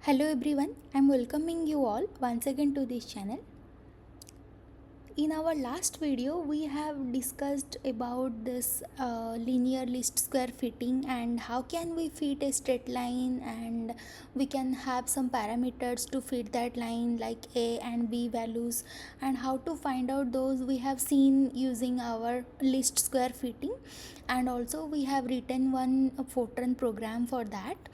Hello everyone, I'm welcoming you all once again to this channel. In our last video, we have discussed about this linear least square fitting and how can we fit a straight line, and we can have some parameters to fit that line like a and b values, and how to find out those we have seen using our least square fitting, and also we have written one Fortran program for that.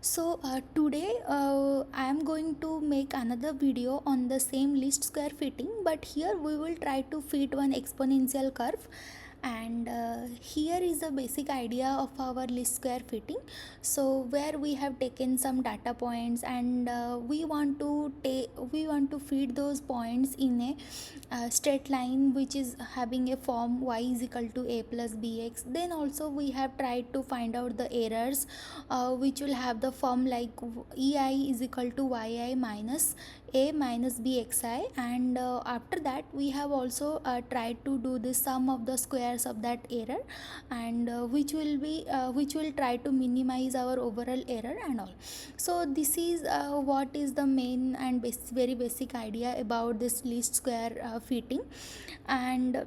So today I am going to make another video on the same least square fitting, but here we will try to fit one exponential curve. And here is the basic idea of our least square fitting. So where we have taken some data points, and we want to feed those points in a straight line which is having a form y is equal to a plus bx. Then also we have tried to find out the errors which will have the form like ei is equal to yi minus a minus bxi, and after that we have also tried to do the sum of the squares of that error, and which will try to minimize our overall error and all. So this is what is the main and very basic idea about this least square fitting. And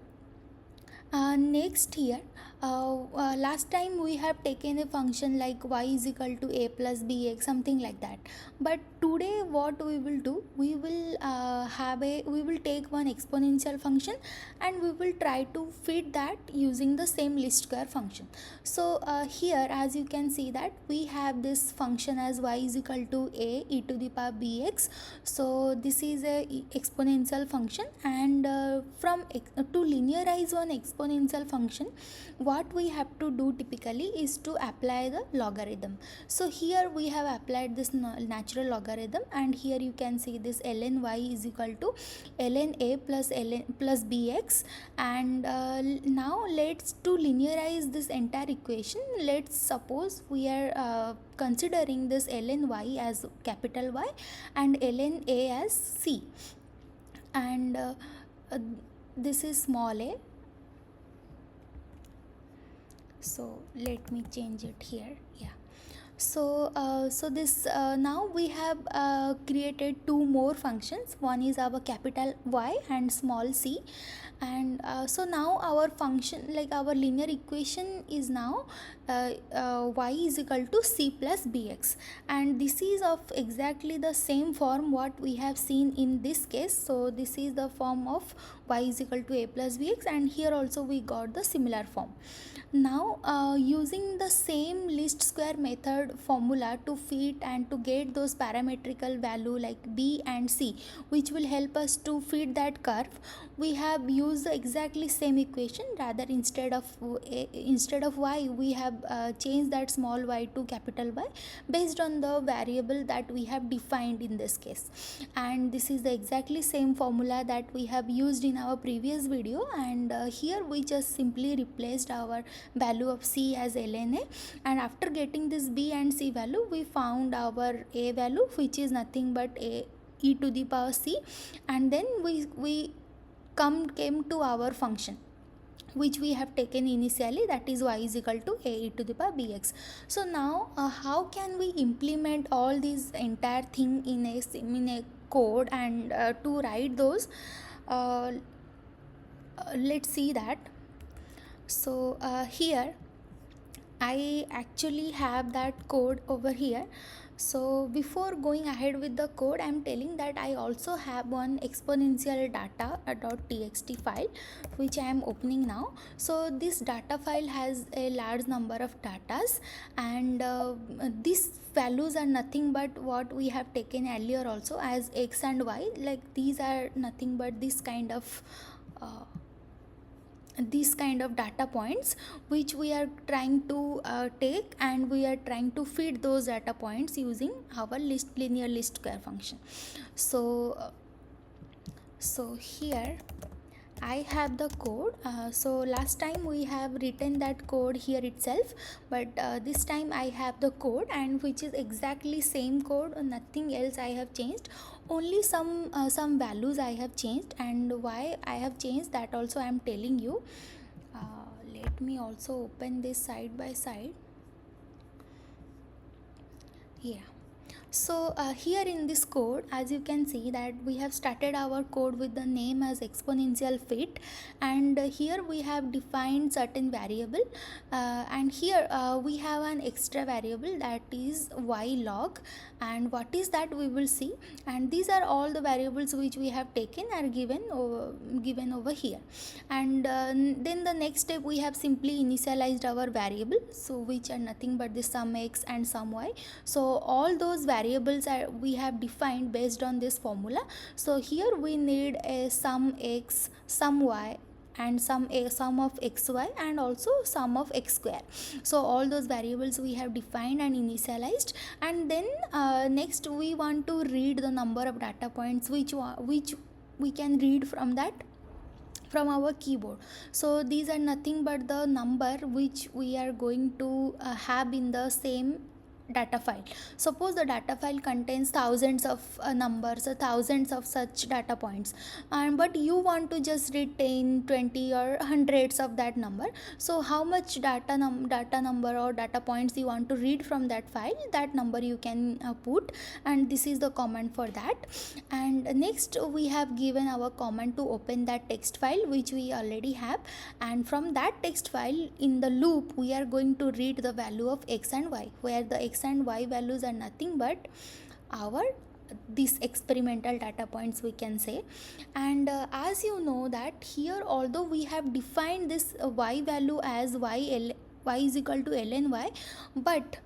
next here, last time we have taken a function like y is equal to a plus bx, something like that. But today what we will do, we will take one exponential function and we will try to fit that using the same least square function. So here as you can see that we have this function as y is equal to a e to the power bx. So this is a exponential function, and to linearize one exponential function, what we have to do typically is to apply the logarithm. So here we have applied this natural logarithm, and here you can see this ln y is equal to ln a plus ln plus bx. And now let's to linearize this entire equation, let's suppose we are considering this ln y as capital Y and ln a as c, and uh, this is small a. So let me change it here. Yeah. So this now we have created two more functions. One is our capital Y and small c, and so now our function, like our linear equation, is now y is equal to c plus bx, and this is of exactly the same form what we have seen in this case. So this is the form of y is equal to a plus bx, and here also we got the similar form. Now using the same least square method formula to fit and to get those parametrical value like b and c, which will help us to fit that curve, we have used the exactly same equation. Rather, instead of y, we have changed that small y to capital Y based on the variable that we have defined in this case. And this is the exactly same formula that we have used in our previous video, and here we just simply replaced our value of c as ln a, and after getting this b and c value, we found our a value, which is nothing but a e to the power c, and then we came to our function which we have taken initially, that is y is equal to a e to the power bx. So now how can we implement all this entire thing in a code, and to write those, uh, let's see that. So here I actually have that code over here. So before going ahead with the code, I'm telling that I also have one exponential data .txt file which I am opening now. So this data file has a large number of datas, and these values are nothing but what we have taken earlier also as x and y. Like these are nothing but uh, these kind of data points which we are trying to take, and we are trying to feed those data points using our linear least square function. So here I have the code. So last time we have written that code here itself, but this time I have the code, and which is exactly same code, nothing else I have changed. Only some values I have changed, and why I have changed that also I am telling you. Let me also open this side by side. Yeah. So here in this code, as you can see that we have started our code with the name as exponential fit, and here we have defined certain variable, and here we have an extra variable that is y log, and what is that we will see, and these are all the variables which we have taken are given over here. And then the next step, we have simply initialized our variable, so which are nothing but the sum x and sum y. So all those variables are we have defined based on this formula. So here we need a sum x, sum y, and sum of xy, and also sum of x square. So all those variables we have defined and initialized, and then next we want to read the number of data points which we can read from our keyboard. So these are nothing but the number which we are going to have in the same data file. Suppose the data file contains thousands of numbers or thousands of such data points, and but you want to just read 10, 20 or hundreds of that number. So how much data number or data points you want to read from that file, that number you can put, and this is the command for that. And next we have given our command to open that text file which we already have, and from that text file in the loop we are going to read the value of x and y, where the x and y values are nothing but our these experimental data points, we can say. And as you know that here, although we have defined this y value as y is equal to ln y, but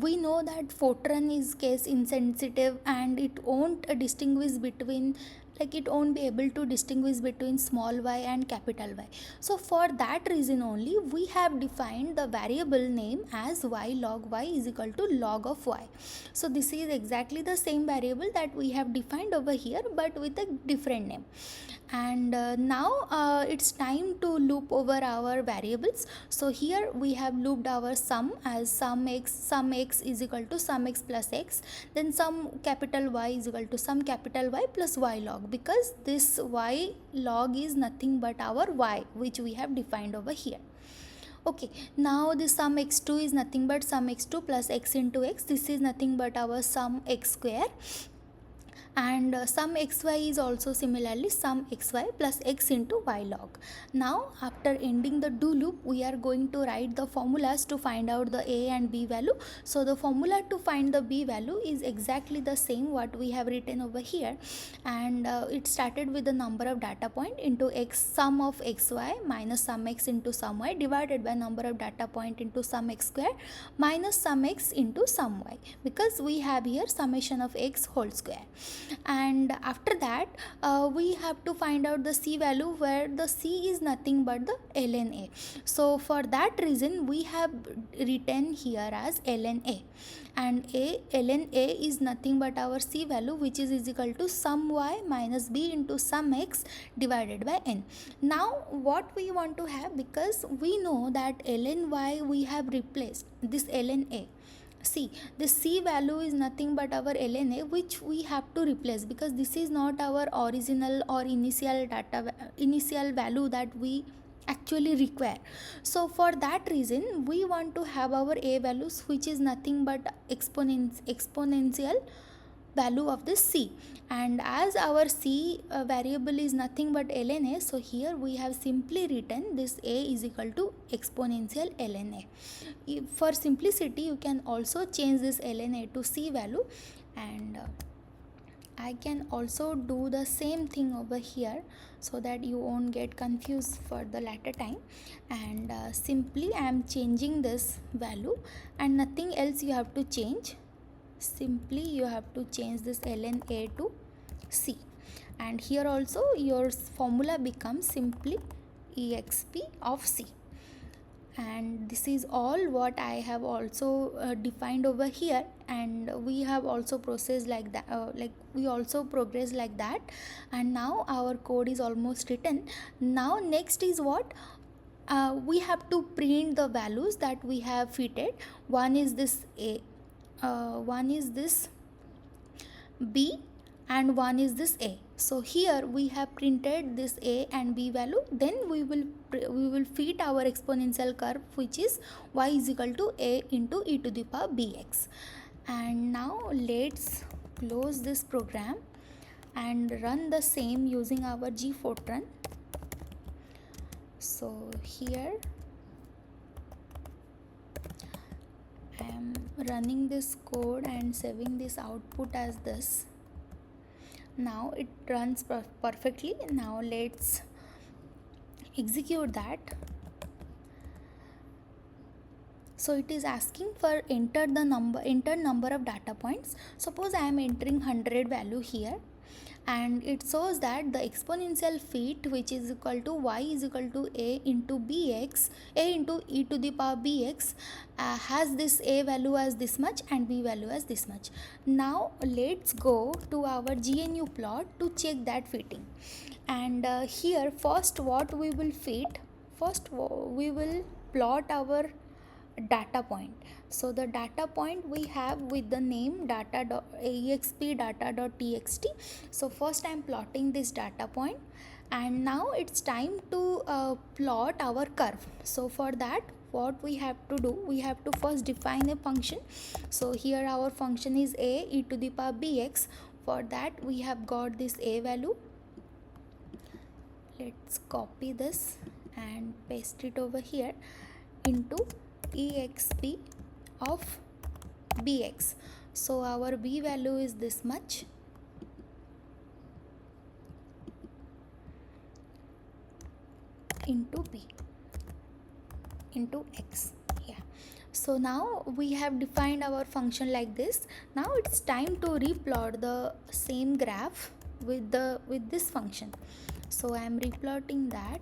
we know that Fortran is case insensitive and it won't distinguish between, like it won't be able to distinguish between small y and capital Y. So for that reason only we have defined the variable name as y log y is equal to log of y. So this is exactly the same variable that we have defined over here but with a different name. And now it's time to loop over our variables. So here we have looped our sum as sum x is equal to sum x plus x, then sum capital Y is equal to sum capital Y plus y log, because this y log is nothing but our y which we have defined over here. Okay, now this sum x2 is nothing but sum x2 plus x into x, this is nothing but our sum x square, and sum xy is also similarly sum xy plus x into y log. Now after ending the do loop, we are going to write the formulas to find out the a and b value. So the formula to find the b value is exactly the same what we have written over here, and it started with the number of data point into x, sum of xy minus sum x into sum y divided by number of data point into sum x square minus sum x into sum y, because we have here summation of x whole square. And after that we have to find out the c value, where the c is nothing but the ln a. So for that reason we have written here as ln a, and ln a is nothing but our c value, which is equal to sum y minus b into sum x divided by n. Now what we want to have, because we know that ln y we have replaced this ln a. See, the c value is nothing but our ln a, which we have to replace, because this is not our original or initial value that we actually require. So for that reason we want to have our a values, which is nothing but exponential value of this c, and as our c variable is nothing but ln a, so here we have simply written this a is equal to exponential ln a. For simplicity you can also change this ln a to c value, and I can also do the same thing over here so that you won't get confused for the latter time. And simply I am changing this value, and nothing else you have to change. Simply you have to change this ln a to c, and here also your formula becomes simply exp of c. And this is all what I have also defined over here, and we have also processed like that, we also progress like that, and now our code is almost written. Now next is what, we have to print the values that we have fitted. One is this a, one is this b, and one is this a. So here we have printed this a and b value, then we will fit our exponential curve, which is y is equal to a into e to the power bx. And now let's close this program and run the same using our G Fortran. So here I am running this code and saving this output as this. Now it runs perfectly. Now let's execute that. So it is asking for enter number of data points. Suppose I am entering 100 value here, and it shows that the exponential feat, which is equal to y is equal to a into bx, a into e to the power bx, has this a value as this much and b value as this much. Now let's go to our GNU plot to check that fitting. And here first what we will fit, first we will plot our data point. So the data point we have with the name data.exp data.txt. So first I am plotting this data point, and now it's time to plot our curve. So for that what we have to do, we have to first define a function. So here our function is a e to the power bx. For that we have got this a value. Let's copy this and paste it over here into exp of bx. So our b value is this much into b into x. Yeah, so now we have defined our function like this. Now it's time to replot the same graph with this function. So I am replotting that.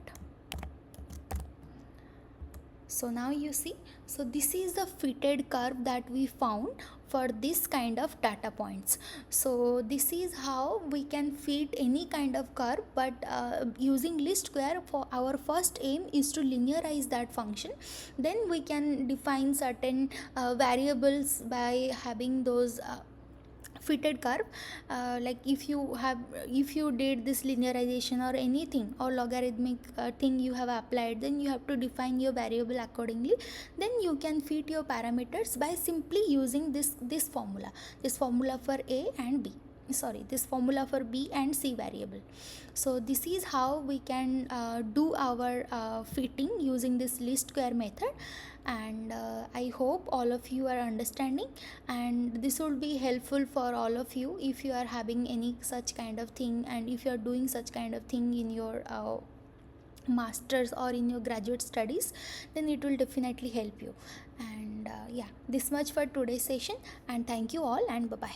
So now you see, so this is the fitted curve that we found for this kind of data points. So this is how we can fit any kind of curve, but using least square, for our first aim is to linearize that function. Then we can define certain variables by having those fitted curve, like if you did this linearization or anything or logarithmic thing you have applied, then you have to define your variable accordingly. Then you can fit your parameters by simply using this formula for a and b, this formula for b and c variable. So this is how we can do our fitting using this least square method. And I hope all of you are understanding, and this will be helpful for all of you if you are having any such kind of thing, and if you are doing such kind of thing in your masters or in your graduate studies, then it will definitely help you. And yeah, this much for today's session, and thank you all, and bye bye.